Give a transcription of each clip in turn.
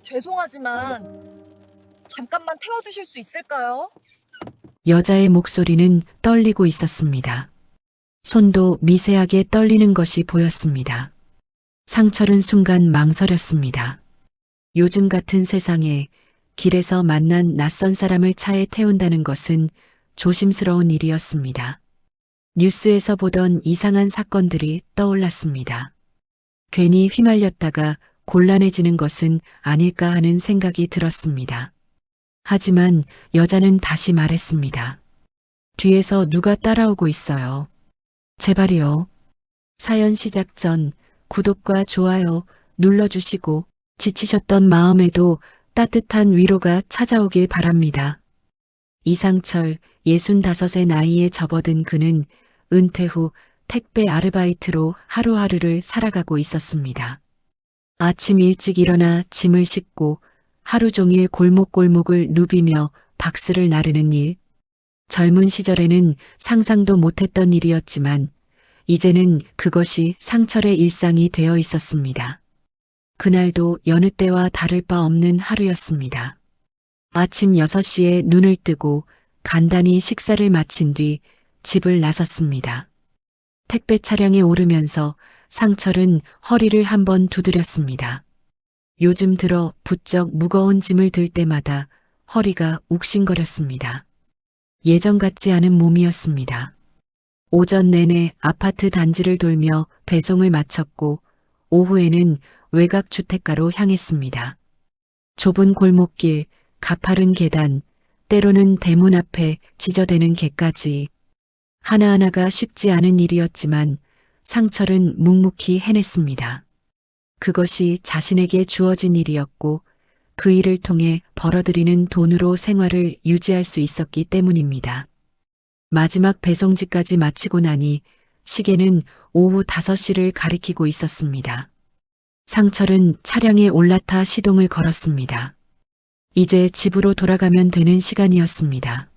죄송하지만 잠깐만 태워주실 수 있을까요? 여자의 목소리는 떨리고 있었습니다. 손도 미세하게 떨리는 것이 보였습니다. 상철은 순간 망설였습니다. 요즘 같은 세상에 길에서 만난 낯선 사람을 차에 태운다는 것은 조심스러운 일이었습니다. 뉴스에서 보던 이상한 사건들이 떠올랐습니다. 괜히 휘말렸다가 곤란해지는 것은 아닐까 하는 생각이 들었습니다. 하지만 여자는 다시 말했습니다. 뒤에서 누가 따라오고 있어요. 제발이요. 사연 시작 전 구독과 좋아요 눌러주시고 지치셨던 마음에도 따뜻한 위로가 찾아오길 바랍니다. 이상철 65의 나이에 접어든 그는 은퇴 후 택배 아르바이트로 하루하루를 살아가고 있었습니다. 아침 일찍 일어나 짐을 싣고 하루 종일 골목골목을 누비며 박스를 나르는 일. 젊은 시절에는 상상도 못했던 일이었지만 이제는 그것이 상철의 일상이 되어 있었습니다. 그날도 여느 때와 다를 바 없는 하루였습니다. 아침 6시에 눈을 뜨고 간단히 식사를 마친 뒤 집을 나섰습니다. 택배 차량에 오르면서 상철은 허리를 한번 두드렸습니다. 요즘 들어 부쩍 무거운 짐을 들 때마다 허리가 욱신거렸습니다. 예전 같지 않은 몸이었습니다. 오전 내내 아파트 단지를 돌며 배송을 마쳤고 오후에는 외곽 주택가로 향했습니다. 좁은 골목길, 가파른 계단, 때로는 대문 앞에 지저대는 개까지 하나하나가 쉽지 않은 일이었지만 상철은 묵묵히 해냈습니다. 그것이 자신에게 주어진 일이었고 그 일을 통해 벌어들이는 돈으로 생활을 유지할 수 있었기 때문입니다. 마지막 배송지까지 마치고 나니 시계는 오후 5시를 가리키고 있었습니다. 상철은 차량에 올라타 시동을 걸었습니다. 이제 집으로 돌아가면 되는 시간이었습니다.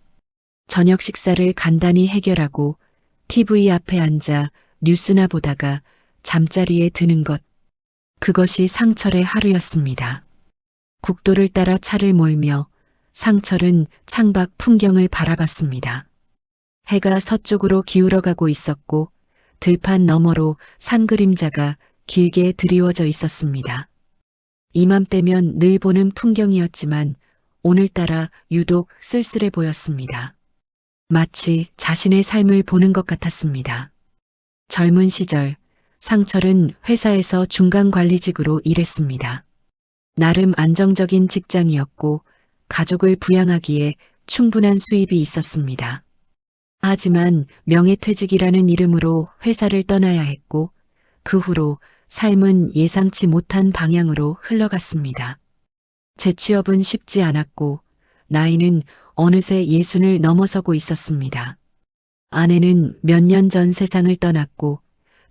저녁 식사를 간단히 해결하고 TV 앞에 앉아 뉴스나 보다가 잠자리에 드는 것. 그것이 상철의 하루였습니다. 국도를 따라 차를 몰며 상철은 창밖 풍경을 바라봤습니다. 해가 서쪽으로 기울어가고 있었고 들판 너머로 산 그림자가 길게 드리워져 있었습니다. 이맘때면 늘 보는 풍경이었지만 오늘따라 유독 쓸쓸해 보였습니다. 마치 자신의 삶을 보는 것 같았습니다. 젊은 시절 상철은 회사에서 중간관리직으로 일했습니다. 나름 안정적인 직장이었고 가족을 부양하기에 충분한 수입이 있었습니다. 하지만 명예퇴직이라는 이름으로 회사를 떠나야 했고 그 후로 삶은 예상치 못한 방향으로 흘러갔습니다. 재취업은 쉽지 않았고 나이는 어느새 60을 넘어서고 있었습니다. 아내는 몇 년 전 세상을 떠났고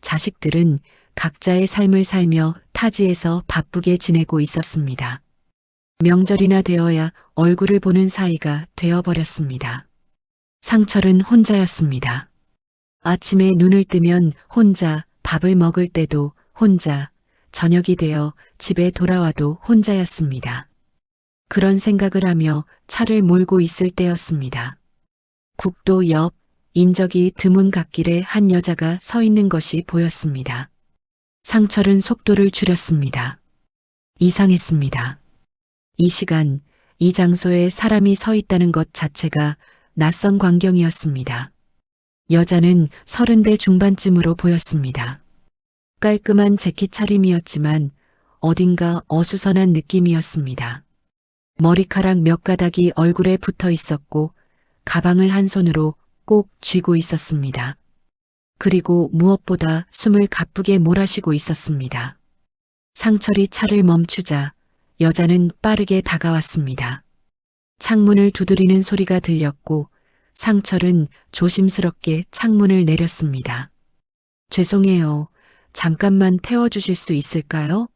자식들은 각자의 삶을 살며 타지에서 바쁘게 지내고 있었습니다. 명절이나 되어야 얼굴을 보는 사이가 되어버렸습니다. 상철은 혼자였습니다. 아침에 눈을 뜨면 혼자, 밥을 먹을 때도 혼자, 저녁이 되어 집에 돌아와도 혼자였습니다. 그런 생각을 하며 차를 몰고 있을 때였습니다. 국도 옆 인적이 드문 갓길에 한 여자가 서 있는 것이 보였습니다. 상철은 속도를 줄였습니다. 이상했습니다. 이 시간, 이 장소에 사람이 서 있다는 것 자체가 낯선 광경이었습니다. 여자는 30대 중반쯤으로 보였습니다. 깔끔한 재킷 차림이었지만 어딘가 어수선한 느낌이었습니다. 머리카락 몇 가닥이 얼굴에 붙어 있었고 가방을 한 손으로 꼭 쥐고 있었습니다. 그리고 무엇보다 숨을 가쁘게 몰아쉬고 있었습니다. 상철이 차를 멈추자 여자는 빠르게 다가왔습니다. 창문을 두드리는 소리가 들렸고 상철은 조심스럽게 창문을 내렸습니다. 죄송해요. 잠깐만 태워주실 수 있을까요?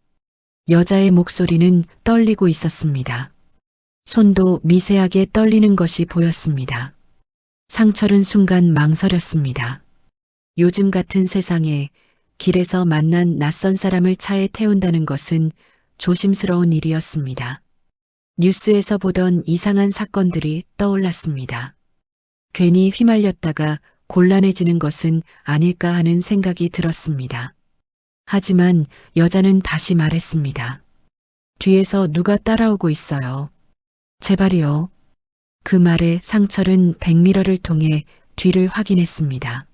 여자의 목소리는 떨리고 있었습니다. 손도 미세하게 떨리는 것이 보였습니다. 상철은 순간 망설였습니다. 요즘 같은 세상에 길에서 만난 낯선 사람을 차에 태운다는 것은 조심스러운 일이었습니다. 뉴스에서 보던 이상한 사건들이 떠올랐습니다. 괜히 휘말렸다가 곤란해지는 것은 아닐까 하는 생각이 들었습니다. 하지만 여자는 다시 말했습니다. 뒤에서 누가 따라오고 있어요. 제발이요. 그 말에 상철은 백미러를 통해 뒤를 확인했습니다.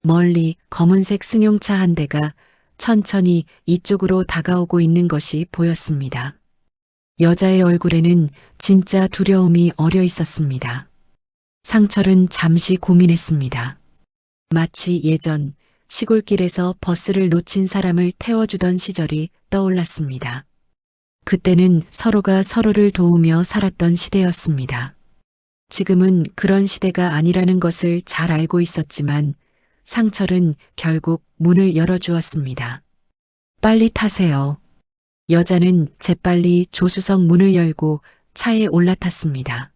멀리 검은색 승용차 한 대가 천천히 이쪽으로 다가오고 있는 것이 보였습니다. 여자의 얼굴에는 진짜 두려움이 어려 있었습니다. 상철은 잠시 고민했습니다. 마치 예전 시골길에서 버스를 놓친 사람을 태워주던 시절이 떠올랐습니다. 그때는 서로가 서로를 도우며 살았던 시대였습니다. 지금은 그런 시대가 아니라는 것을 잘 알고 있었지만 상철은 결국 문을 열어주었습니다. 빨리 타세요. 여자는 재빨리 조수석 문을 열고 차에 올라탔습니다.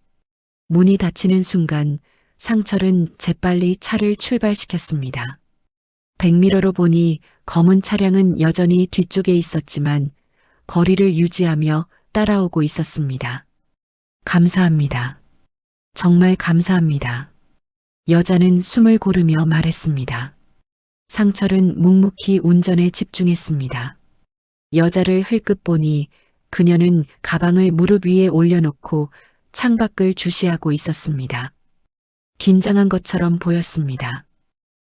문이 닫히는 순간 상철은 재빨리 차를 출발시켰습니다. 백미러로 보니 검은 차량은 여전히 뒤쪽에 있었지만 거리를 유지하며 따라오고 있었습니다. 감사합니다. 정말 감사합니다. 여자는 숨을 고르며 말했습니다. 상철은 묵묵히 운전에 집중했습니다. 여자를 흘끗 보니 그녀는 가방을 무릎 위에 올려놓고 창밖을 주시하고 있었습니다. 긴장한 것처럼 보였습니다.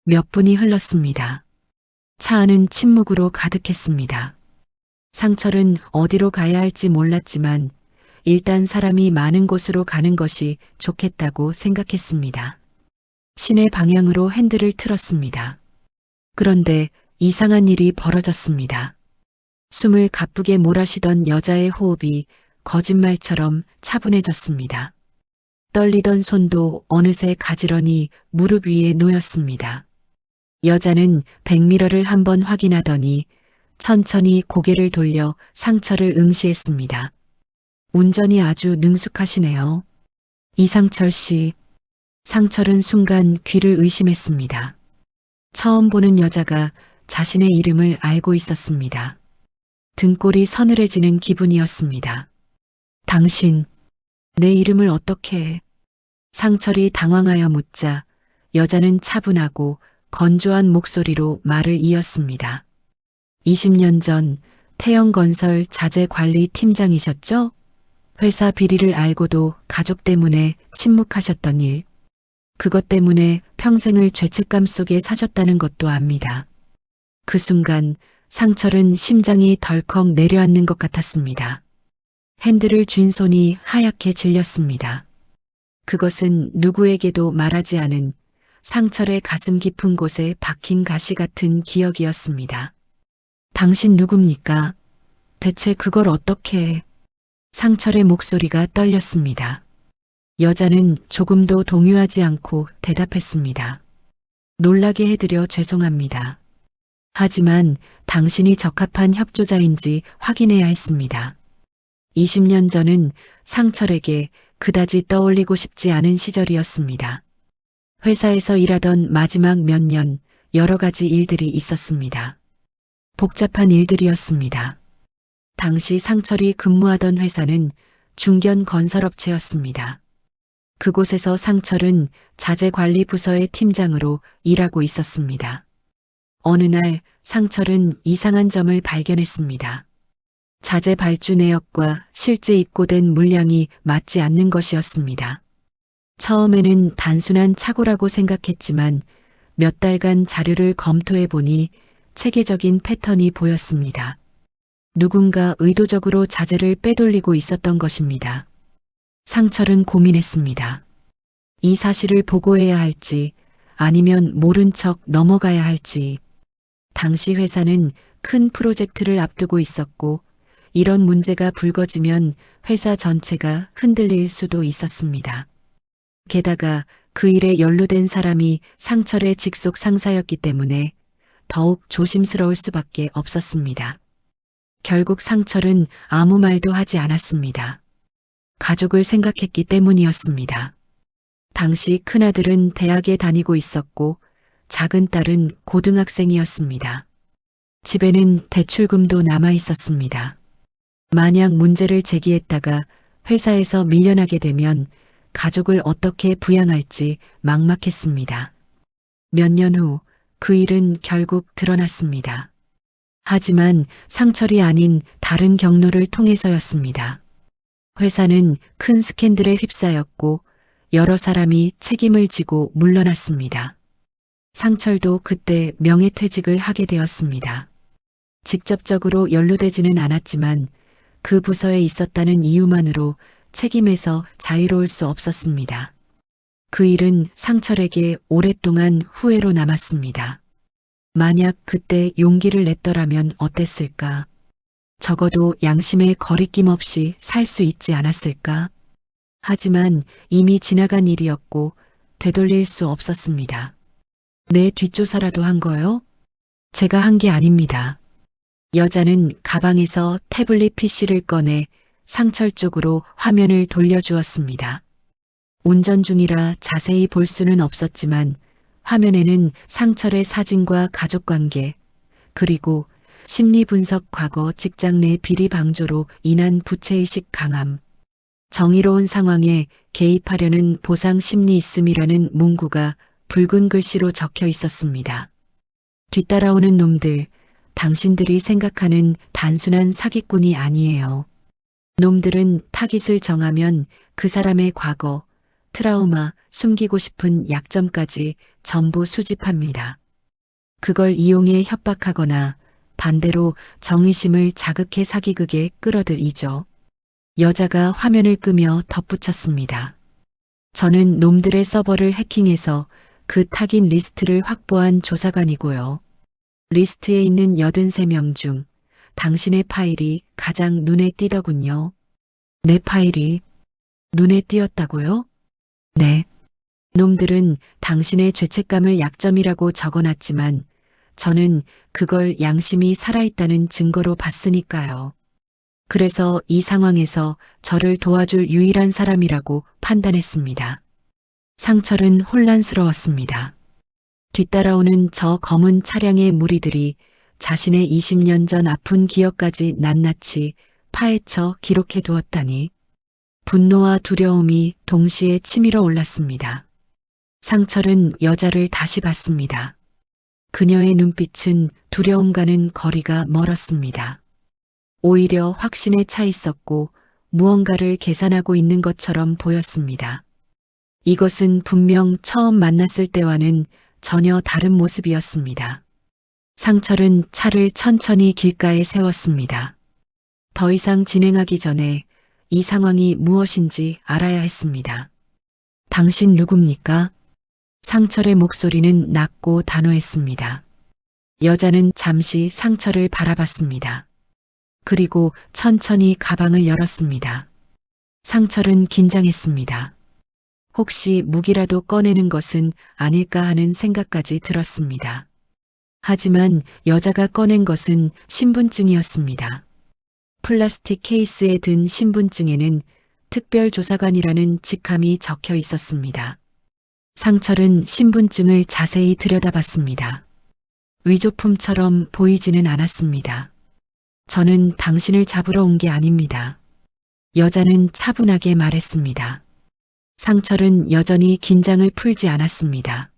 몇 분이 흘렀습니다. 차 안은 침묵으로 가득했습니다. 상철은 어디로 가야 할지 몰랐지만 일단 사람이 많은 곳으로 가는 것이 좋겠다고 생각했습니다. 시내 방향으로 핸들을 틀었습니다. 그런데 이상한 일이 벌어졌습니다. 숨을 가쁘게 몰아쉬던 여자의 호흡이 거짓말처럼 차분해졌습니다. 떨리던 손도 어느새 가지런히 무릎 위에 놓였습니다. 여자는 백미러를 한번 확인하더니 천천히 고개를 돌려 상철을 응시했습니다. 운전이 아주 능숙하시네요. 이상철 씨. 상철은 순간 귀를 의심했습니다. 처음 보는 여자가 자신의 이름을 알고 있었습니다. 등골이 서늘해지는 기분이었습니다. 당신, 내 이름을 어떻게 해? 상철이 당황하여 묻자 여자는 차분하고 건조한 목소리로 말을 이었습니다. 20년 전 태영건설 자재관리 팀장이셨죠? 회사 비리를 알고도 가족 때문에 침묵하셨던 일. 그것 때문에 평생을 죄책감 속에 사셨다는 것도 압니다. 그 순간 상철은 심장이 덜컥 내려앉는 것 같았습니다. 핸들을 쥔 손이 하얗게 질렸습니다. 그것은 누구에게도 말하지 않은 상철의 가슴 깊은 곳에 박힌 가시 같은 기억이었습니다. 당신 누굽니까? 대체 그걸 어떻게 해? 상철의 목소리가 떨렸습니다. 여자는 조금도 동요하지 않고 대답했습니다. 놀라게 해드려 죄송합니다. 하지만 당신이 적합한 협조자인지 확인해야 했습니다. 20년 전은 상철에게 그다지 떠올리고 싶지 않은 시절이었습니다. 회사에서 일하던 마지막 몇 년 여러 가지 일들이 있었습니다. 복잡한 일들이었습니다. 당시 상철이 근무하던 회사는 중견 건설업체였습니다. 그곳에서 상철은 자재관리 부서의 팀장으로 일하고 있었습니다. 어느 날 상철은 이상한 점을 발견했습니다. 자재 발주 내역과 실제 입고된 물량이 맞지 않는 것이었습니다. 처음에는 단순한 착오라고 생각했지만 몇 달간 자료를 검토해 보니 체계적인 패턴이 보였습니다. 누군가 의도적으로 자재를 빼돌리고 있었던 것입니다. 상철은 고민했습니다. 이 사실을 보고해야 할지 아니면 모른 척 넘어가야 할지. 당시 회사는 큰 프로젝트를 앞두고 있었고 이런 문제가 불거지면 회사 전체가 흔들릴 수도 있었습니다. 게다가 그 일에 연루된 사람이 상철의 직속 상사였기 때문에 더욱 조심스러울 수밖에 없었습니다. 결국 상철은 아무 말도 하지 않았습니다. 가족을 생각했기 때문이었습니다. 당시 큰아들은 대학에 다니고 있었고 작은 딸은 고등학생이었습니다. 집에는 대출금도 남아 있었습니다. 만약 문제를 제기했다가 회사에서 밀려나게 되면 가족을 어떻게 부양할지 막막했습니다. 몇 년 후 그 일은 결국 드러났습니다. 하지만 상철이 아닌 다른 경로를 통해서였습니다. 회사는 큰 스캔들에 휩싸였고 여러 사람이 책임을 지고 물러났습니다. 상철도 그때 명예퇴직을 하게 되었습니다. 직접적으로 연루되지는 않았지만 그 부서에 있었다는 이유만으로 책임에서 자유로울 수 없었습니다. 그 일은 상철에게 오랫동안 후회로 남았습니다. 만약 그때 용기를 냈더라면 어땠을까? 적어도 양심에 거리낌 없이 살 수 있지 않았을까? 하지만 이미 지나간 일이었고 되돌릴 수 없었습니다. 내 뒷조사라도 한 거요? 제가 한 게 아닙니다. 여자는 가방에서 태블릿 PC를 꺼내 상철 쪽으로 화면을 돌려주었습니다. 운전 중이라 자세히 볼 수는 없었지만 화면에는 상철의 사진과 가족관계, 그리고 심리분석 과거 직장 내 비리 방조로 인한 부채의식 강함, 정의로운 상황에 개입하려는 보상 심리 있음이라는 문구가 붉은 글씨로 적혀 있었습니다. 뒤따라오는 놈들, 당신들이 생각하는 단순한 사기꾼이 아니에요. 놈들은 타깃을 정하면 그 사람의 과거, 트라우마, 숨기고 싶은 약점까지 전부 수집합니다. 그걸 이용해 협박하거나 반대로 정의심을 자극해 사기극에 끌어들이죠. 여자가 화면을 끄며 덧붙였습니다. 저는 놈들의 서버를 해킹해서 그 타깃 리스트를 확보한 조사관이고요. 리스트에 있는 83명 중 당신의 파일이 가장 눈에 띄더군요. 내 파일이 눈에 띄었다고요? 네. 놈들은 당신의 죄책감을 약점이라고 적어놨지만 저는 그걸 양심이 살아있다는 증거로 봤으니까요. 그래서 이 상황에서 저를 도와줄 유일한 사람이라고 판단했습니다. 상철은 혼란스러웠습니다. 뒤따라오는 저 검은 차량의 무리들이 자신의 20년 전 아픈 기억까지 낱낱이 파헤쳐 기록해 두었다니. 분노와 두려움이 동시에 치밀어 올랐습니다. 상철은 여자를 다시 봤습니다. 그녀의 눈빛은 두려움과는 거리가 멀었습니다. 오히려 확신에 차 있었고 무언가를 계산하고 있는 것처럼 보였습니다. 이것은 분명 처음 만났을 때와는 전혀 다른 모습이었습니다. 상철은 차를 천천히 길가에 세웠습니다. 더 이상 진행하기 전에 이 상황이 무엇인지 알아야 했습니다. 당신 누굽니까? 상철의 목소리는 낮고 단호했습니다. 여자는 잠시 상철을 바라봤습니다. 그리고 천천히 가방을 열었습니다. 상철은 긴장했습니다. 혹시 무기라도 꺼내는 것은 아닐까 하는 생각까지 들었습니다. 하지만 여자가 꺼낸 것은 신분증이었습니다. 플라스틱 케이스에 든 신분증에는 특별조사관이라는 직함이 적혀 있었습니다. 상철은 신분증을 자세히 들여다봤습니다. 위조품처럼 보이지는 않았습니다. 저는 당신을 잡으러 온 게 아닙니다. 여자는 차분하게 말했습니다. 상철은 여전히 긴장을 풀지 않았습니다.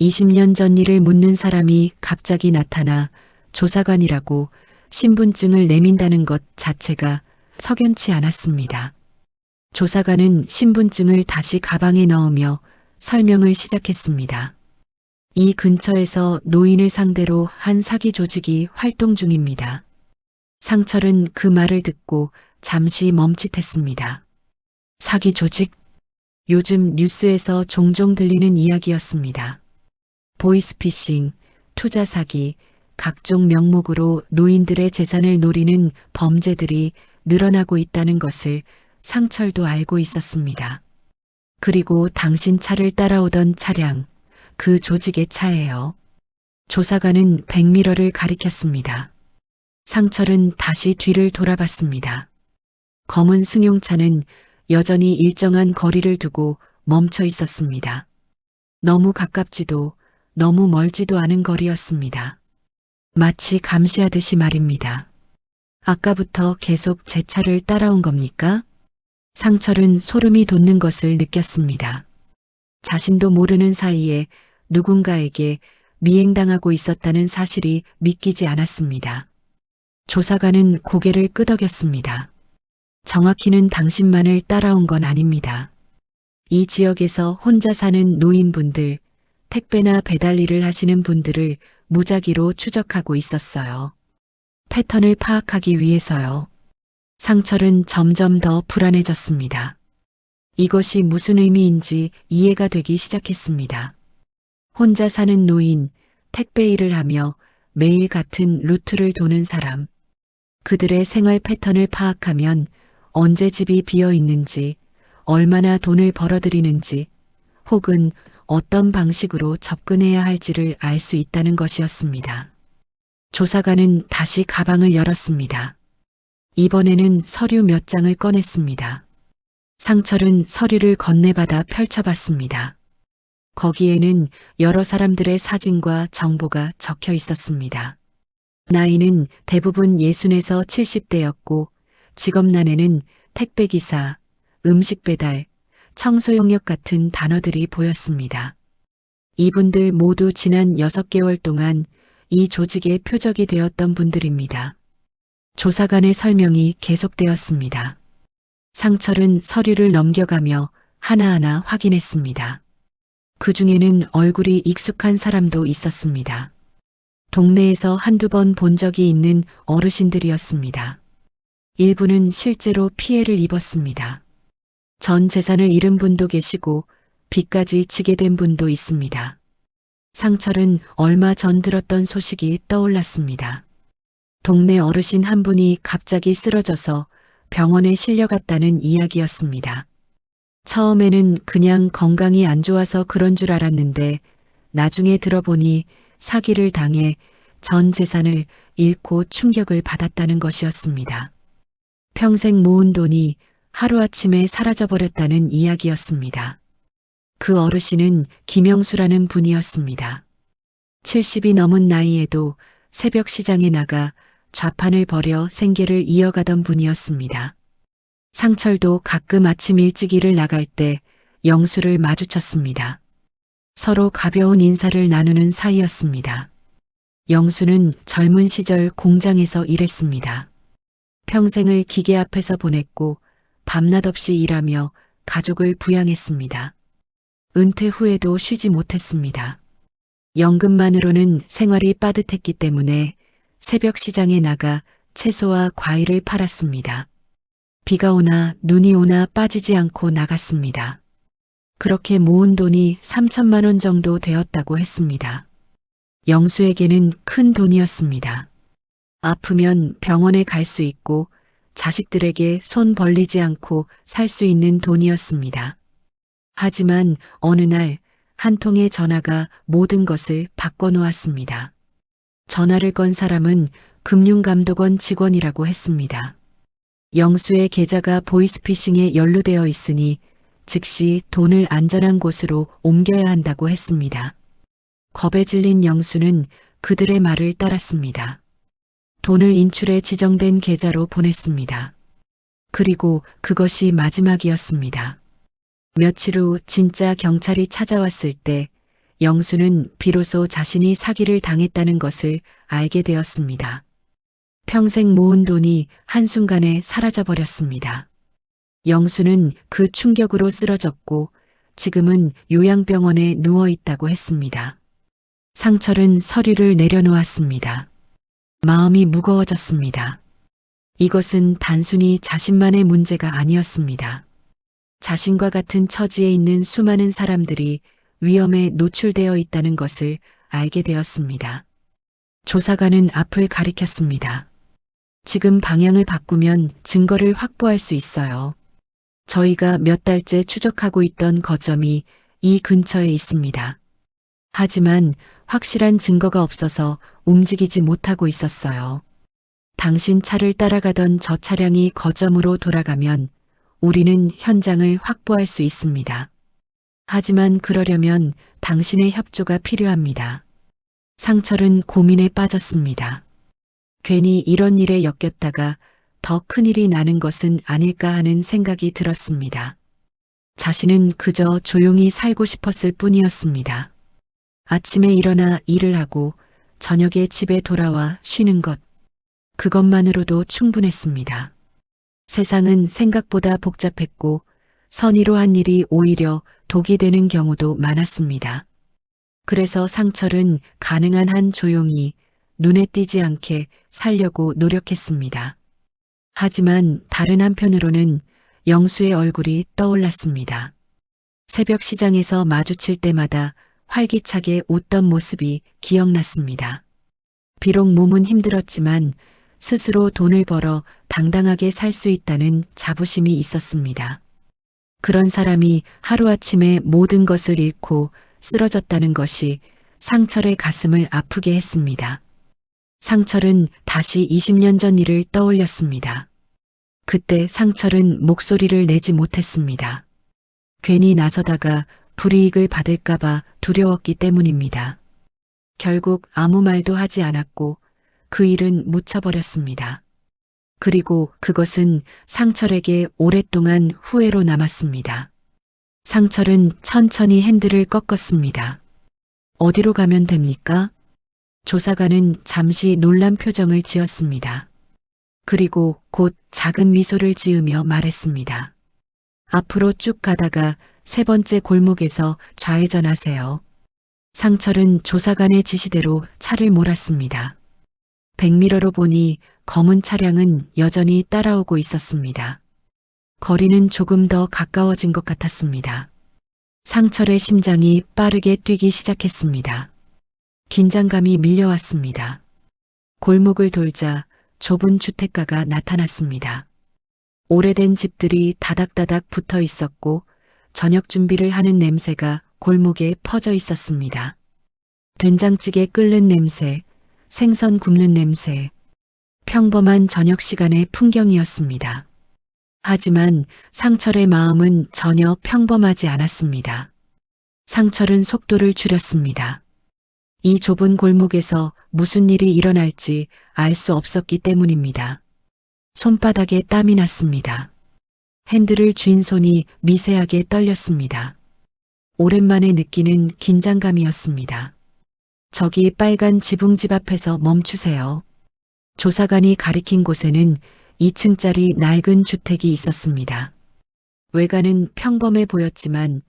20년 전 일을 묻는 사람이 갑자기 나타나 조사관이라고 신분증을 내민다는 것 자체가 석연치 않았습니다. 조사관은 신분증을 다시 가방에 넣으며 설명을 시작했습니다. 이 근처에서 노인을 상대로 한 사기 조직이 활동 중입니다. 상철은 그 말을 듣고 잠시 멈칫했습니다. 사기 조직? 요즘 뉴스에서 종종 들리는 이야기였습니다. 보이스피싱, 투자 사기, 각종 명목으로 노인들의 재산을 노리는 범죄들이 늘어나고 있다는 것을 상철도 알고 있었습니다. 그리고 당신 차를 따라오던 차량, 그 조직의 차예요. 조사관은 백미러를 가리켰습니다. 상철은 다시 뒤를 돌아봤습니다. 검은 승용차는 여전히 일정한 거리를 두고 멈춰 있었습니다. 너무 가깝지도 너무 멀지도 않은 거리였습니다. 마치 감시하듯이 말입니다. 아까부터 계속 제 차를 따라온 겁니까? 상철은 소름이 돋는 것을 느꼈습니다. 자신도 모르는 사이에 누군가에게 미행당하고 있었다는 사실이 믿기지 않았습니다. 조사관은 고개를 끄덕였습니다. 정확히는 당신만을 따라온 건 아닙니다. 이 지역에서 혼자 사는 노인분들, 택배나 배달 일을 하시는 분들을 무작위로 추적하고 있었어요. 패턴을 파악하기 위해서요. 상철은 점점 더 불안해졌습니다. 이것이 무슨 의미인지 이해가 되기 시작했습니다. 혼자 사는 노인, 택배 일을 하며 매일 같은 루트를 도는 사람. 그들의 생활 패턴을 파악하면 언제 집이 비어 있는지, 얼마나 돈을 벌어들이는지, 혹은 어떤 방식으로 접근해야 할지를 알 수 있다는 것이었습니다. 조사관은 다시 가방을 열었습니다. 이번에는 서류 몇 장을 꺼냈습니다. 상철은 서류를 건네받아 펼쳐봤습니다. 거기에는 여러 사람들의 사진과 정보가 적혀 있었습니다. 나이는 대부분 60에서 70대였고 직업란에는 택배기사, 음식배달, 청소용역 같은 단어들이 보였습니다. 이분들 모두 지난 6개월 동안 이 조직의 표적이 되었던 분들입니다. 조사관의 설명이 계속되었습니다. 상철은 서류를 넘겨가며 하나하나 확인했습니다. 그 중에는 얼굴이 익숙한 사람도 있었습니다. 동네에서 한두 번 본 적이 있는 어르신들이었습니다. 일부는 실제로 피해를 입었습니다. 전 재산을 잃은 분도 계시고 빚까지 지게 된 분도 있습니다. 상철은 얼마 전 들었던 소식이 떠올랐습니다. 동네 어르신 한 분이 갑자기 쓰러져서 병원에 실려갔다는 이야기였습니다. 처음에는 그냥 건강이 안 좋아서 그런 줄 알았는데 나중에 들어보니 사기를 당해 전 재산을 잃고 충격을 받았다는 것이었습니다. 평생 모은 돈이 하루아침에 사라져버렸다는 이야기였습니다. 그 어르신은 김영수라는 분이었습니다. 70이 넘은 나이에도 새벽 시장에 나가 좌판을 벌여 생계를 이어가던 분이었습니다. 상철도 가끔 아침 일찍 일을 나갈 때 영수를 마주쳤습니다. 서로 가벼운 인사를 나누는 사이였습니다. 영수는 젊은 시절 공장에서 일했습니다. 평생을 기계 앞에서 보냈고 밤낮 없이 일하며 가족을 부양했습니다. 은퇴 후에도 쉬지 못했습니다. 연금만으로는 생활이 빠듯했기 때문에 새벽 시장에 나가 채소와 과일을 팔았습니다. 비가 오나 눈이 오나 빠지지 않고 나갔습니다. 그렇게 모은 돈이 3천만 원 정도 되었다고 했습니다. 영수에게는 큰 돈이었습니다. 아프면 병원에 갈 수 있고 자식들에게 손 벌리지 않고 살 수 있는 돈이었습니다. 하지만 어느 날 한 통의 전화가 모든 것을 바꿔놓았습니다. 전화를 건 사람은 금융감독원 직원이라고 했습니다. 영수의 계좌가 보이스피싱에 연루되어 있으니 즉시 돈을 안전한 곳으로 옮겨야 한다고 했습니다. 겁에 질린 영수는 그들의 말을 따랐습니다. 돈을 인출해 지정된 계좌로 보냈습니다. 그리고 그것이 마지막이었습니다. 며칠 후 진짜 경찰이 찾아왔을 때 영수는 비로소 자신이 사기를 당했다는 것을 알게 되었습니다. 평생 모은 돈이 한순간에 사라져버렸습니다. 영수는 그 충격으로 쓰러졌고 지금은 요양병원에 누워 있다고 했습니다. 상철은 서류를 내려놓았습니다. 마음이 무거워졌습니다. 이것은 단순히 자신만의 문제가 아니었습니다. 자신과 같은 처지에 있는 수많은 사람들이 위험에 노출되어 있다는 것을 알게 되었습니다. 조사관은 앞을 가리켰습니다. 지금 방향을 바꾸면 증거를 확보할 수 있어요. 저희가 몇 달째 추적하고 있던 거점이 이 근처에 있습니다. 하지만 확실한 증거가 없어서 움직이지 못하고 있었어요. 당신 차를 따라가던 저 차량이 거점으로 돌아가면 우리는 현장을 확보할 수 있습니다. 하지만 그러려면 당신의 협조가 필요합니다. 상철은 고민에 빠졌습니다. 괜히 이런 일에 엮였다가 더 큰일이 나는 것은 아닐까 하는 생각이 들었습니다. 자신은 그저 조용히 살고 싶었을 뿐이었습니다. 아침에 일어나 일을 하고 저녁에 집에 돌아와 쉬는 것, 그것만으로도 충분했습니다. 세상은 생각보다 복잡했고 선의로 한 일이 오히려 독이 되는 경우도 많았습니다. 그래서 상철은 가능한 한 조용히 눈에 띄지 않게 살려고 노력했습니다. 하지만 다른 한편으로는 영수의 얼굴이 떠올랐습니다. 새벽 시장에서 마주칠 때마다 활기차게 웃던 모습이 기억났습니다. 비록 몸은 힘들었지만 스스로 돈을 벌어 당당하게 살 수 있다는 자부심이 있었습니다. 그런 사람이 하루아침에 모든 것을 잃고 쓰러졌다는 것이 상철의 가슴을 아프게 했습니다. 상철은 다시 20년 전 일을 떠올렸습니다. 그때 상철은 목소리를 내지 못했습니다. 괜히 나서다가 불이익을 받을까봐 두려웠기 때문입니다. 결국 아무 말도 하지 않았고 그 일은 묻혀버렸습니다. 그리고 그것은 상철에게 오랫동안 후회로 남았습니다. 상철은 천천히 핸들을 꺾었습니다. 어디로 가면 됩니까? 조사관은 잠시 놀란 표정을 지었습니다. 그리고 곧 작은 미소를 지으며 말했습니다. 앞으로 쭉 가다가 세 번째 골목에서 좌회전하세요. 상철은 조사관의 지시대로 차를 몰았습니다. 백미러로 보니 검은 차량은 여전히 따라오고 있었습니다. 거리는 조금 더 가까워진 것 같았습니다. 상철의 심장이 빠르게 뛰기 시작했습니다. 긴장감이 밀려왔습니다. 골목을 돌자 좁은 주택가가 나타났습니다. 오래된 집들이 다닥다닥 붙어 있었고 저녁 준비를 하는 냄새가 골목에 퍼져 있었습니다. 된장찌개 끓는 냄새, 생선 굽는 냄새, 평범한 저녁 시간의 풍경이었습니다. 하지만 상철의 마음은 전혀 평범하지 않았습니다. 상철은 속도를 줄였습니다. 이 좁은 골목에서 무슨 일이 일어날지 알 수 없었기 때문입니다. 손바닥에 땀이 났습니다. 핸들을 쥔 손이 미세하게 떨렸습니다. 오랜만에 느끼는 긴장감이었습니다. 저기 빨간 지붕집 앞에서 멈추세요. 조사관이 가리킨 곳에는 2층짜리 낡은 주택이 있었습니다. 외관은 평범해 보였지만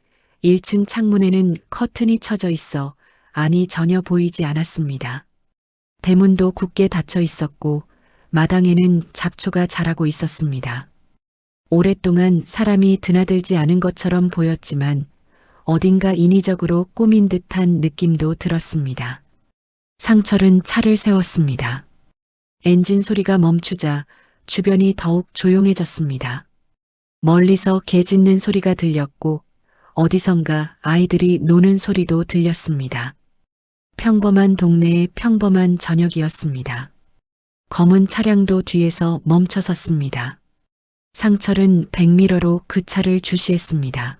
1층 창문에는 커튼이 쳐져 있어 안이 전혀 보이지 않았습니다. 대문도 굳게 닫혀 있었고 마당에는 잡초가 자라고 있었습니다. 오랫동안 사람이 드나들지 않은 것처럼 보였지만 어딘가 인위적으로 꾸민 듯한 느낌도 들었습니다. 상철은 차를 세웠습니다. 엔진 소리가 멈추자 주변이 더욱 조용해졌습니다. 멀리서 개 짖는 소리가 들렸고 어디선가 아이들이 노는 소리도 들렸습니다. 평범한 동네의 평범한 저녁이었습니다. 검은 차량도 뒤에서 멈춰 섰습니다. 상철은 백미러로 그 차를 주시했습니다.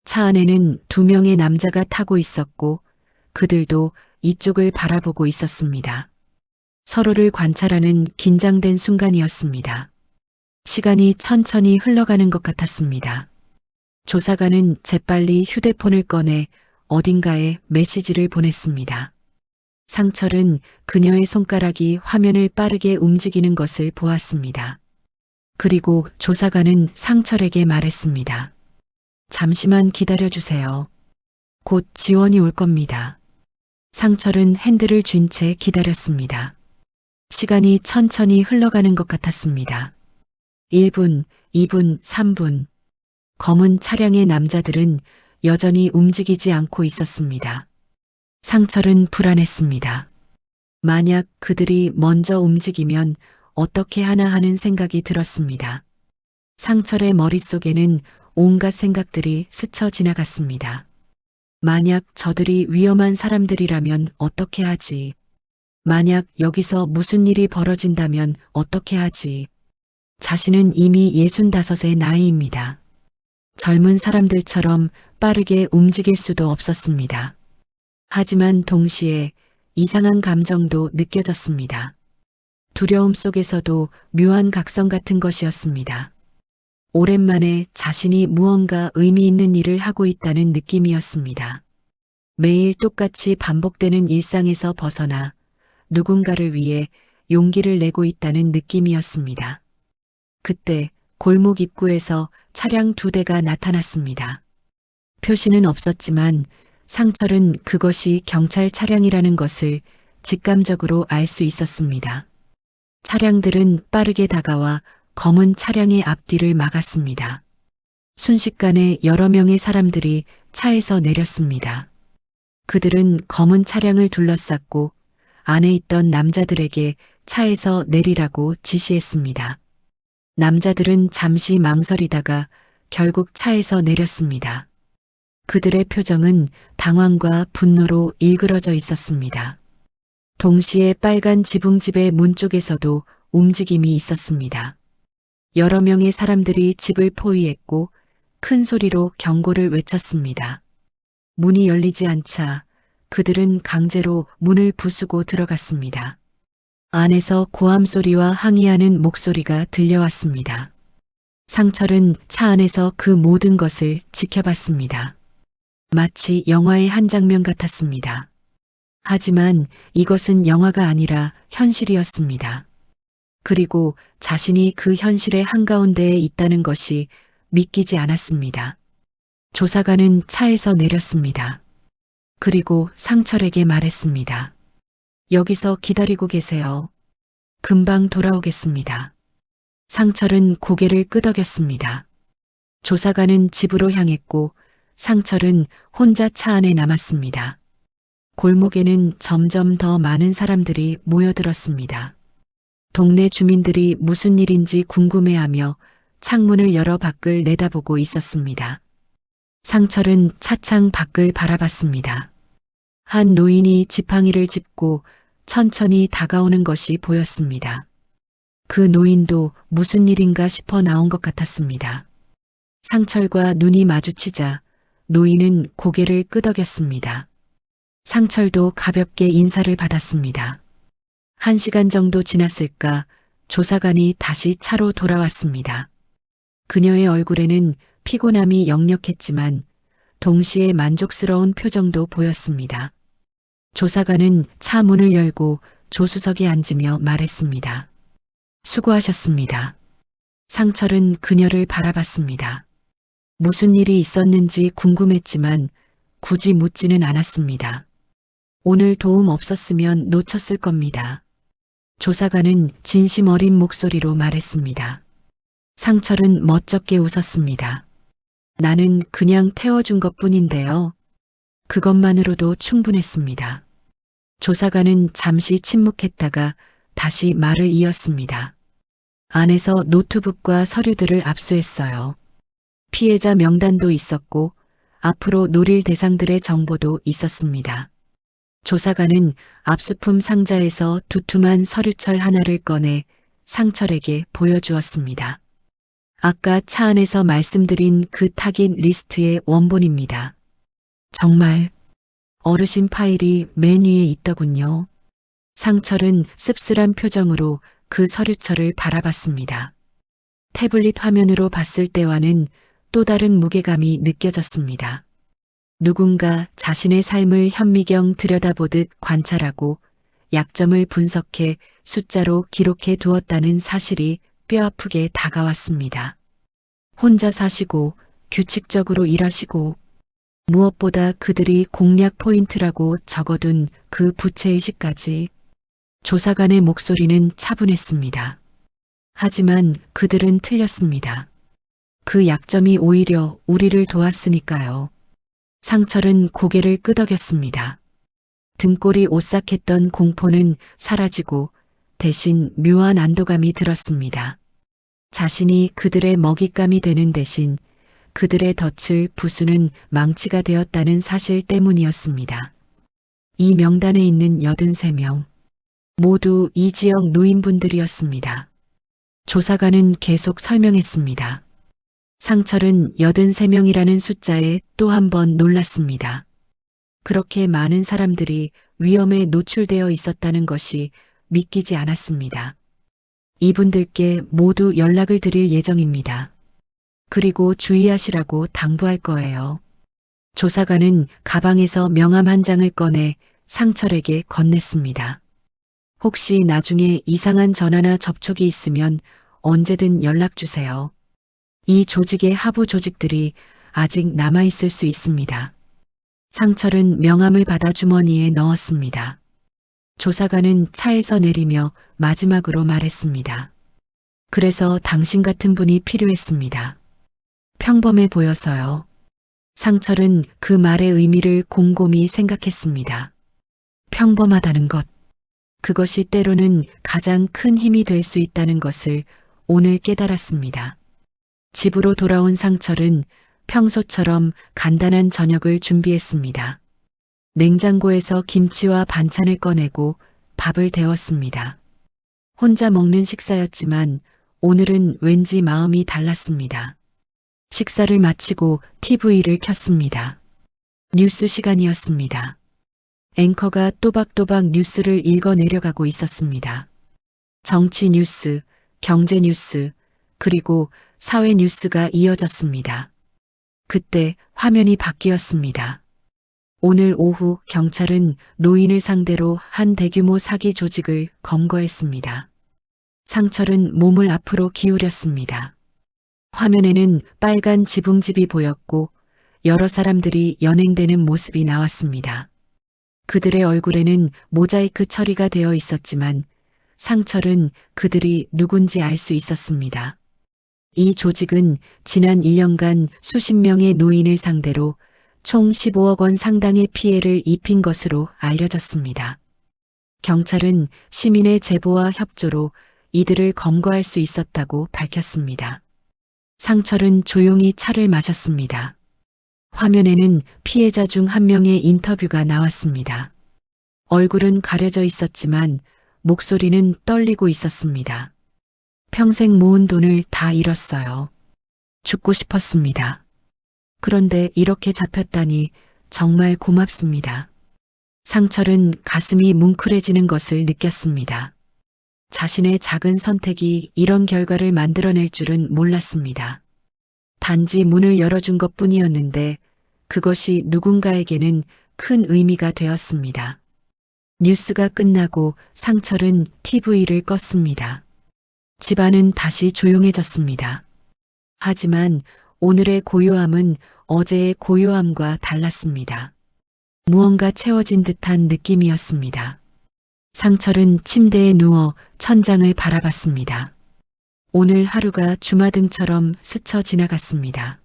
차 안에는 2명의 남자가 타고 있었고 그들도 이쪽을 바라보고 있었습니다. 서로를 관찰하는 긴장된 순간이었습니다. 시간이 천천히 흘러가는 것 같았습니다. 조사관은 재빨리 휴대폰을 꺼내 어딘가에 메시지를 보냈습니다. 상철은 그녀의 손가락이 화면을 빠르게 움직이는 것을 보았습니다. 그리고 조사관은 상철에게 말했습니다. 잠시만 기다려주세요. 곧 지원이 올 겁니다. 상철은 핸들을 쥔 채 기다렸습니다. 시간이 천천히 흘러가는 것 같았습니다. 1분, 2분, 3분. 검은 차량의 남자들은 여전히 움직이지 않고 있었습니다. 상철은 불안했습니다. 만약 그들이 먼저 움직이면 어떻게 하나 하는 생각이 들었습니다. 상철의 머릿속에는 온갖 생각들이 스쳐 지나갔습니다. 만약 저들이 위험한 사람들이라면 어떻게 하지? 만약 여기서 무슨 일이 벌어진다면 어떻게 하지? 자신은 이미 65의 나이입니다. 젊은 사람들처럼 빠르게 움직일 수도 없었습니다. 하지만 동시에 이상한 감정도 느껴졌습니다. 두려움 속에서도 묘한 각성 같은 것이었습니다. 오랜만에 자신이 무언가 의미 있는 일을 하고 있다는 느낌이었습니다. 매일 똑같이 반복되는 일상에서 벗어나 누군가를 위해 용기를 내고 있다는 느낌이었습니다. 그때 골목 입구에서 차량 2대가 나타났습니다. 표시는 없었지만 상철은 그것이 경찰 차량이라는 것을 직감적으로 알 수 있었습니다. 차량들은 빠르게 다가와 검은 차량의 앞뒤를 막았습니다. 순식간에 여러 명의 사람들이 차에서 내렸습니다. 그들은 검은 차량을 둘러쌌고 안에 있던 남자들에게 차에서 내리라고 지시했습니다. 남자들은 잠시 망설이다가 결국 차에서 내렸습니다. 그들의 표정은 당황과 분노로 일그러져 있었습니다. 동시에 빨간 지붕집의 문 쪽에서도 움직임이 있었습니다. 여러 명의 사람들이 집을 포위했고 큰 소리로 경고를 외쳤습니다. 문이 열리지 않자 그들은 강제로 문을 부수고 들어갔습니다. 안에서 고함 소리와 항의하는 목소리가 들려왔습니다. 상철은 차 안에서 그 모든 것을 지켜봤습니다. 마치 영화의 한 장면 같았습니다. 하지만 이것은 영화가 아니라 현실이었습니다. 그리고 자신이 그 현실의 한가운데에 있다는 것이 믿기지 않았습니다. 조사관은 차에서 내렸습니다. 그리고 상철에게 말했습니다. 여기서 기다리고 계세요. 금방 돌아오겠습니다. 상철은 고개를 끄덕였습니다. 조사관은 집으로 향했고 상철은 혼자 차 안에 남았습니다. 골목에는 점점 더 많은 사람들이 모여들었습니다. 동네 주민들이 무슨 일인지 궁금해하며 창문을 열어 밖을 내다보고 있었습니다. 상철은 차창 밖을 바라봤습니다. 한 노인이 지팡이를 짚고 천천히 다가오는 것이 보였습니다. 그 노인도 무슨 일인가 싶어 나온 것 같았습니다. 상철과 눈이 마주치자 노인은 고개를 끄덕였습니다. 상철도 가볍게 인사를 받았습니다. 1시간 정도 지났을까 조사관이 다시 차로 돌아왔습니다. 그녀의 얼굴에는 피곤함이 역력했지만 동시에 만족스러운 표정도 보였습니다. 조사관은 차 문을 열고 조수석에 앉으며 말했습니다. 수고하셨습니다. 상철은 그녀를 바라봤습니다. 무슨 일이 있었는지 궁금했지만 굳이 묻지는 않았습니다. 오늘 도움 없었으면 놓쳤을 겁니다. 조사관은 진심 어린 목소리로 말했습니다. 상철은 멋쩍게 웃었습니다. 나는 그냥 태워준 것뿐인데요. 그것만으로도 충분했습니다. 조사관은 잠시 침묵했다가 다시 말을 이었습니다. 안에서 노트북과 서류들을 압수했어요. 피해자 명단도 있었고 앞으로 노릴 대상들의 정보도 있었습니다. 조사관은 압수품 상자에서 두툼한 서류철 하나를 꺼내 상철에게 보여주었습니다. 아까 차 안에서 말씀드린 그 타깃 리스트의 원본입니다. 정말 어르신 파일이 맨 위에 있더군요. 상철은 씁쓸한 표정으로 그 서류철을 바라봤습니다. 태블릿 화면으로 봤을 때와는 또 다른 무게감이 느껴졌습니다. 누군가 자신의 삶을 현미경 들여다보듯 관찰하고 약점을 분석해 숫자로 기록해 두었다는 사실이 뼈아프게 다가왔습니다. 혼자 사시고 규칙적으로 일하시고 무엇보다 그들이 공략 포인트라고 적어둔 그 부채의식까지. 조사관의 목소리는 차분했습니다. 하지만 그들은 틀렸습니다. 그 약점이 오히려 우리를 도왔으니까요. 상철은 고개를 끄덕였습니다. 등골이 오싹했던 공포는 사라지고 대신 묘한 안도감이 들었습니다. 자신이 그들의 먹잇감이 되는 대신 그들의 덫을 부수는 망치가 되었다는 사실 때문이었습니다. 이 명단에 있는 83명, 모두 이 지역 노인분들이었습니다. 조사관은 계속 설명했습니다. 상철은 83명이라는 숫자에 또 한 번 놀랐습니다. 그렇게 많은 사람들이 위험에 노출되어 있었다는 것이 믿기지 않았습니다. 이분들께 모두 연락을 드릴 예정입니다. 그리고 주의하시라고 당부할 거예요. 조사관은 가방에서 명함 한 장을 꺼내 상철에게 건넸습니다. 혹시 나중에 이상한 전화나 접촉이 있으면 언제든 연락 주세요. 이 조직의 하부 조직들이 아직 남아있을 수 있습니다. 상철은 명함을 받아 주머니에 넣었습니다. 조사관은 차에서 내리며 마지막으로 말했습니다. 그래서 당신 같은 분이 필요했습니다. 평범해 보여서요. 상철은 그 말의 의미를 곰곰이 생각했습니다. 평범하다는 것. 그것이 때로는 가장 큰 힘이 될 수 있다는 것을 오늘 깨달았습니다. 집으로 돌아온 상철은 평소처럼 간단한 저녁을 준비했습니다. 냉장고에서 김치와 반찬을 꺼내고 밥을 데웠습니다. 혼자 먹는 식사였지만 오늘은 왠지 마음이 달랐습니다. 식사를 마치고 TV를 켰습니다. 뉴스 시간이었습니다. 앵커가 또박또박 뉴스를 읽어 내려가고 있었습니다. 정치 뉴스, 경제 뉴스, 그리고 사회 뉴스가 이어졌습니다. 그때 화면이 바뀌었습니다. 오늘 오후 경찰은 노인을 상대로 한 대규모 사기 조직을 검거했습니다. 상철은 몸을 앞으로 기울였습니다. 화면에는 빨간 지붕집이 보였고 여러 사람들이 연행되는 모습이 나왔습니다. 그들의 얼굴에는 모자이크 처리가 되어 있었지만 상철은 그들이 누군지 알 수 있었습니다. 이 조직은 지난 1년간 수십 명의 노인을 상대로 총 15억 원 상당의 피해를 입힌 것으로 알려졌습니다. 경찰은 시민의 제보와 협조로 이들을 검거할 수 있었다고 밝혔습니다. 상철은 조용히 차를 마셨습니다. 화면에는 피해자 중 한 명의 인터뷰가 나왔습니다. 얼굴은 가려져 있었지만 목소리는 떨리고 있었습니다. 평생 모은 돈을 다 잃었어요. 죽고 싶었습니다. 그런데 이렇게 잡혔다니 정말 고맙습니다. 상철은 가슴이 뭉클해지는 것을 느꼈습니다. 자신의 작은 선택이 이런 결과를 만들어낼 줄은 몰랐습니다. 단지 문을 열어준 것뿐이었는데 그것이 누군가에게는 큰 의미가 되었습니다. 뉴스가 끝나고 상철은 TV를 껐습니다. 집안은 다시 조용해졌습니다. 하지만 오늘의 고요함은 어제의 고요함과 달랐습니다. 무언가 채워진 듯한 느낌이었습니다. 상철은 침대에 누워 천장을 바라봤습니다. 오늘 하루가 주마등처럼 스쳐 지나갔습니다.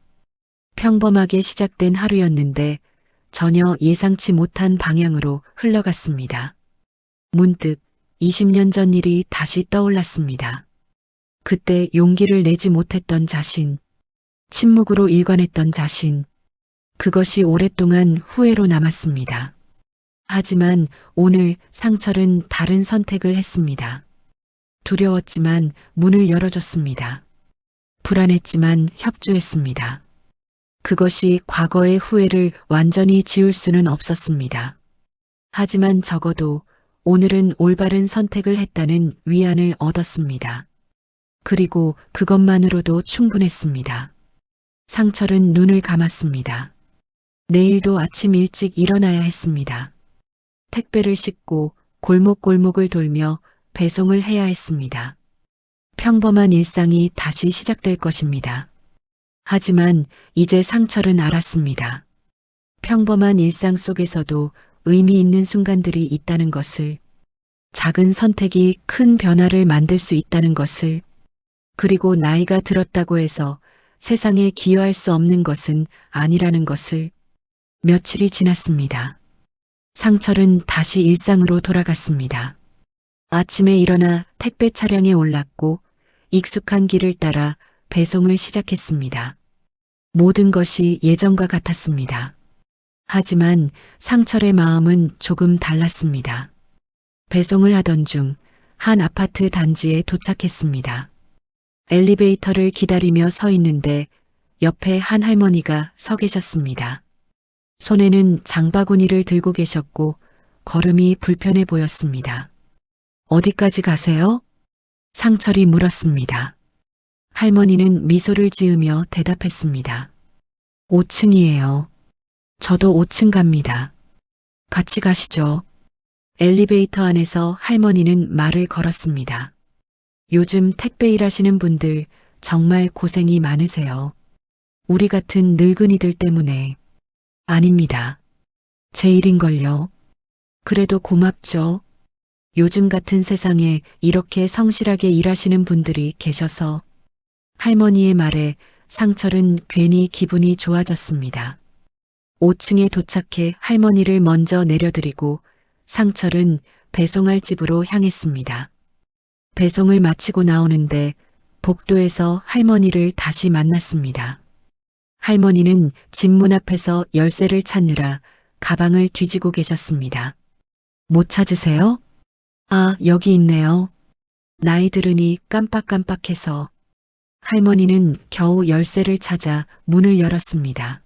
평범하게 시작된 하루였는데 전혀 예상치 못한 방향으로 흘러갔습니다. 문득 20년 전 일이 다시 떠올랐습니다. 그때 용기를 내지 못했던 자신, 침묵으로 일관했던 자신, 그것이 오랫동안 후회로 남았습니다. 하지만 오늘 상철은 다른 선택을 했습니다. 두려웠지만 문을 열어줬습니다. 불안했지만 협조했습니다. 그것이 과거의 후회를 완전히 지울 수는 없었습니다. 하지만 적어도 오늘은 올바른 선택을 했다는 위안을 얻었습니다. 그리고 그것만으로도 충분했습니다. 상철은 눈을 감았습니다. 내일도 아침 일찍 일어나야 했습니다. 택배를 싣고 골목골목을 돌며 배송을 해야 했습니다. 평범한 일상이 다시 시작될 것입니다. 하지만 이제 상철은 알았습니다. 평범한 일상 속에서도 의미 있는 순간들이 있다는 것을, 작은 선택이 큰 변화를 만들 수 있다는 것을, 그리고 나이가 들었다고 해서 세상에 기여할 수 없는 것은 아니라는 것을. 며칠이 지났습니다. 상철은 다시 일상으로 돌아갔습니다. 아침에 일어나 택배 차량에 올랐고 익숙한 길을 따라 배송을 시작했습니다. 모든 것이 예전과 같았습니다. 하지만 상철의 마음은 조금 달랐습니다. 배송을 하던 중 한 아파트 단지에 도착했습니다. 엘리베이터를 기다리며 서 있는데 옆에 한 할머니가 서 계셨습니다. 손에는 장바구니를 들고 계셨고 걸음이 불편해 보였습니다. 어디까지 가세요? 상철이 물었습니다. 할머니는 미소를 지으며 대답했습니다. 5층이에요. 저도 5층 갑니다. 같이 가시죠. 엘리베이터 안에서 할머니는 말을 걸었습니다. 요즘 택배 일하시는 분들 정말 고생이 많으세요. 우리 같은 늙은이들 때문에. 아닙니다. 제 일인걸요. 그래도 고맙죠. 요즘 같은 세상에 이렇게 성실하게 일하시는 분들이 계셔서. 할머니의 말에 상철은 괜히 기분이 좋아졌습니다. 5층에 도착해 할머니를 먼저 내려드리고 상철은 배송할 집으로 향했습니다. 배송을 마치고 나오는데 복도에서 할머니를 다시 만났습니다. 할머니는 집 문 앞에서 열쇠를 찾느라 가방을 뒤지고 계셨습니다. 못 찾으세요? 아, 여기 있네요. 나이 들으니 깜빡깜빡해서. 할머니는 겨우 열쇠를 찾아 문을 열었습니다.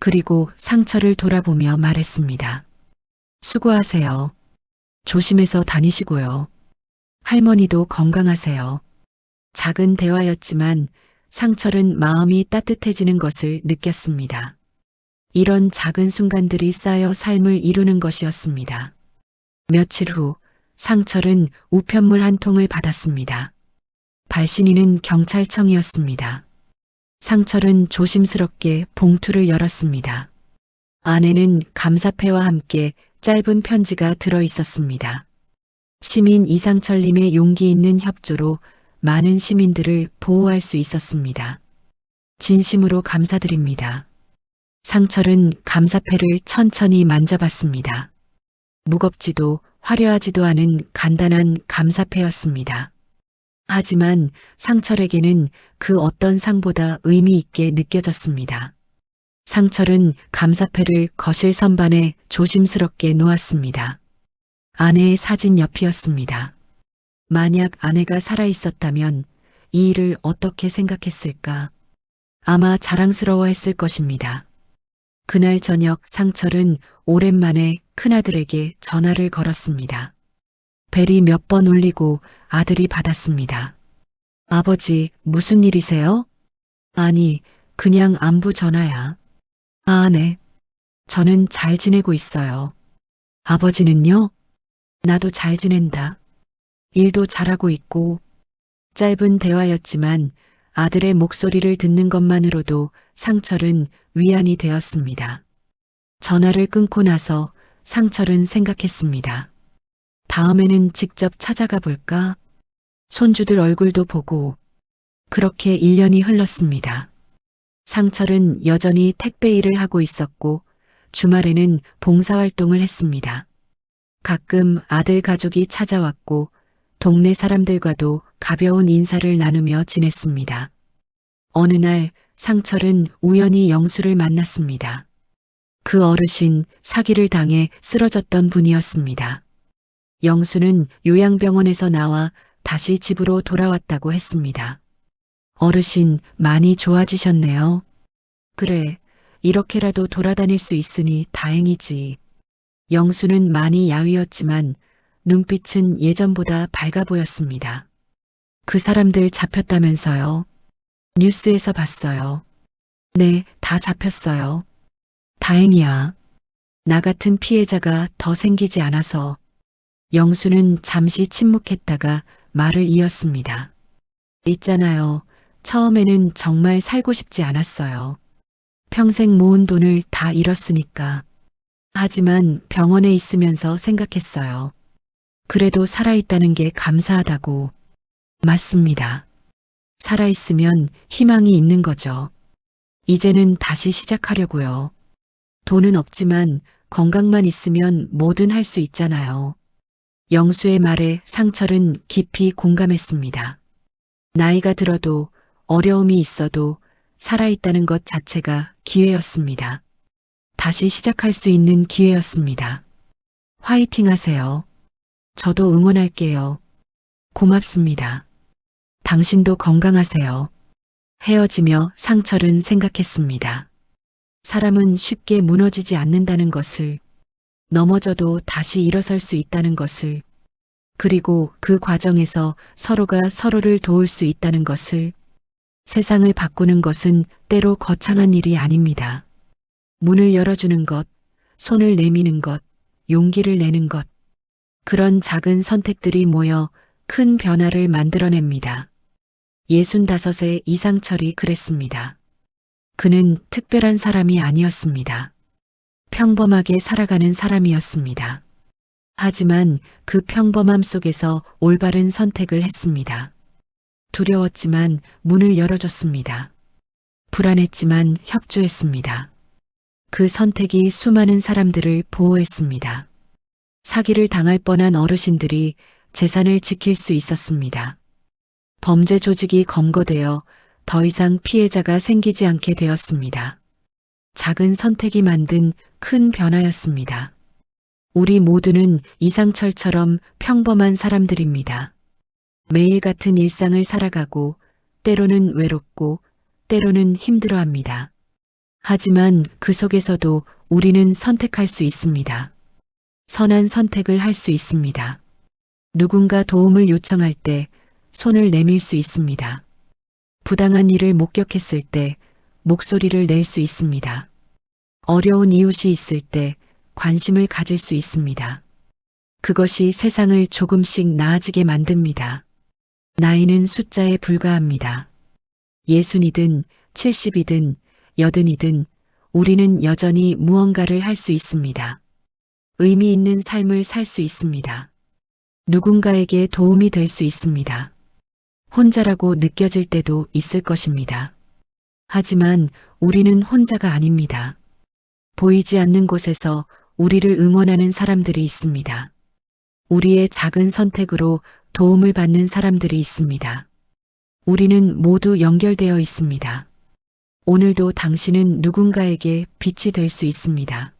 그리고 상철을 돌아보며 말했습니다. 수고하세요. 조심해서 다니시고요. 할머니도 건강하세요. 작은 대화였지만 상철은 마음이 따뜻해지는 것을 느꼈습니다. 이런 작은 순간들이 쌓여 삶을 이루는 것이었습니다. 며칠 후 상철은 우편물 한 통을 받았습니다. 발신인은 경찰청이었습니다. 상철은 조심스럽게 봉투를 열었습니다. 안에는 감사패와 함께 짧은 편지가 들어 있었습니다. 시민 이상철님의 용기 있는 협조로 많은 시민들을 보호할 수 있었습니다. 진심으로 감사드립니다. 상철은 감사패를 천천히 만져봤습니다. 무겁지도 화려하지도 않은 간단한 감사패였습니다. 하지만 상철에게는 그 어떤 상보다 의미 있게 느껴졌습니다. 상철은 감사패를 거실 선반에 조심스럽게 놓았습니다. 아내의 사진 옆이었습니다. 만약 아내가 살아있었다면 이 일을 어떻게 생각했을까? 아마 자랑스러워했을 것입니다. 그날 저녁 상철은 오랜만에 큰아들에게 전화를 걸었습니다. 벨이 몇 번 울리고 아들이 받았습니다. 아버지, 무슨 일이세요? 아니, 그냥 안부 전화야. 아, 네. 저는 잘 지내고 있어요. 아버지는요? 나도 잘 지낸다. 일도 잘하고 있고. 짧은 대화였지만 아들의 목소리를 듣는 것만으로도 상철은 위안이 되었습니다. 전화를 끊고 나서 상철은 생각했습니다. 다음에는 직접 찾아가 볼까? 손주들 얼굴도 보고. 그렇게 1년이 흘렀습니다. 상철은 여전히 택배 일을 하고 있었고 주말에는 봉사활동을 했습니다. 가끔 아들 가족이 찾아왔고 동네 사람들과도 가벼운 인사를 나누며 지냈습니다. 어느 날 상철은 우연히 영수를 만났습니다. 그 어르신 사기를 당해 쓰러졌던 분이었습니다. 영수는 요양병원에서 나와 다시 집으로 돌아왔다고 했습니다. 어르신 많이 좋아지셨네요. 그래, 이렇게라도 돌아다닐 수 있으니 다행이지. 영수는 많이 야위었지만 눈빛은 예전보다 밝아 보였습니다. 그 사람들 잡혔다면서요? 뉴스에서 봤어요. 네, 다 잡혔어요. 다행이야. 나 같은 피해자가 더 생기지 않아서. 영수는 잠시 침묵했다가 말을 이었습니다. 있잖아요. 처음에는 정말 살고 싶지 않았어요. 평생 모은 돈을 다 잃었으니까. 하지만 병원에 있으면서 생각했어요. 그래도 살아있다는 게 감사하다고. 맞습니다. 살아있으면 희망이 있는 거죠. 이제는 다시 시작하려고요. 돈은 없지만 건강만 있으면 뭐든 할 수 있잖아요. 영수의 말에 상철은 깊이 공감했습니다. 나이가 들어도 어려움이 있어도 살아있다는 것 자체가 기회였습니다. 다시 시작할 수 있는 기회였습니다. 화이팅 하세요. 저도 응원할게요. 고맙습니다. 당신도 건강하세요. 헤어지며 상철은 생각했습니다. 사람은 쉽게 무너지지 않는다는 것을, 넘어져도 다시 일어설 수 있다는 것을, 그리고 그 과정에서 서로가 서로를 도울 수 있다는 것을, 세상을 바꾸는 것은 때로 거창한 일이 아닙니다. 문을 열어주는 것, 손을 내미는 것, 용기를 내는 것. 그런 작은 선택들이 모여 큰 변화를 만들어냅니다. 65의 이상철이 그랬습니다. 그는 특별한 사람이 아니었습니다. 평범하게 살아가는 사람이었습니다. 하지만 그 평범함 속에서 올바른 선택을 했습니다. 두려웠지만 문을 열어줬습니다. 불안했지만 협조했습니다. 그 선택이 수많은 사람들을 보호했습니다. 사기를 당할 뻔한 어르신들이 재산을 지킬 수 있었습니다. 범죄 조직이 검거되어 더 이상 피해자가 생기지 않게 되었습니다. 작은 선택이 만든 큰 변화였습니다. 우리 모두는 이상철처럼 평범한 사람들입니다. 매일 같은 일상을 살아가고 때로는 외롭고 때로는 힘들어합니다. 하지만 그 속에서도 우리는 선택할 수 있습니다. 선한 선택을 할 수 있습니다. 누군가 도움을 요청할 때 손을 내밀 수 있습니다. 부당한 일을 목격했을 때 목소리를 낼 수 있습니다. 어려운 이웃이 있을 때 관심을 가질 수 있습니다. 그것이 세상을 조금씩 나아지게 만듭니다. 나이는 숫자에 불과합니다. 60이든 70이든 80이든 우리는 여전히 무언가를 할 수 있습니다. 의미 있는 삶을 살 수 있습니다. 누군가에게 도움이 될 수 있습니다. 혼자라고 느껴질 때도 있을 것입니다. 하지만 우리는 혼자가 아닙니다. 보이지 않는 곳에서 우리를 응원하는 사람들이 있습니다. 우리의 작은 선택으로 도움을 받는 사람들이 있습니다. 우리는 모두 연결되어 있습니다. 오늘도 당신은 누군가에게 빛이 될 수 있습니다.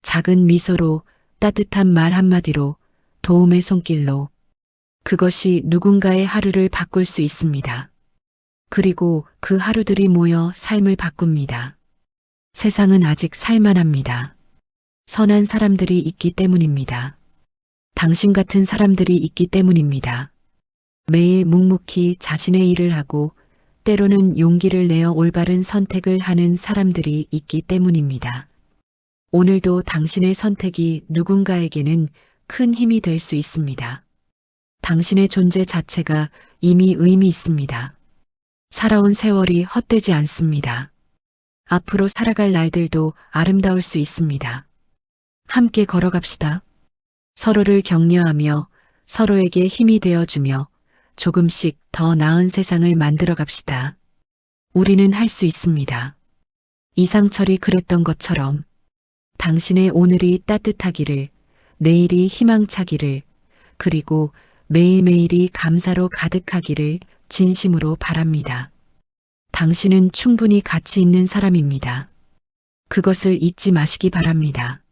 작은 미소로, 따뜻한 말 한마디로, 도움의 손길로. 그것이 누군가의 하루를 바꿀 수 있습니다. 그리고 그 하루들이 모여 삶을 바꿉니다. 세상은 아직 살만합니다. 선한 사람들이 있기 때문입니다. 당신 같은 사람들이 있기 때문입니다. 매일 묵묵히 자신의 일을 하고 때로는 용기를 내어 올바른 선택을 하는 사람들이 있기 때문입니다. 오늘도 당신의 선택이 누군가에게는 큰 힘이 될 수 있습니다. 당신의 존재 자체가 이미 의미 있습니다. 살아온 세월이 헛되지 않습니다. 앞으로 살아갈 날들도 아름다울 수 있습니다. 함께 걸어갑시다. 서로를 격려하며 서로에게 힘이 되어주며 조금씩 더 나은 세상을 만들어 갑시다. 우리는 할 수 있습니다. 이상철이 그랬던 것처럼 당신의 오늘이 따뜻하기를, 내일이 희망차기를, 그리고 매일매일이 감사로 가득하기를 진심으로 바랍니다. 당신은 충분히 가치 있는 사람입니다. 그것을 잊지 마시기 바랍니다.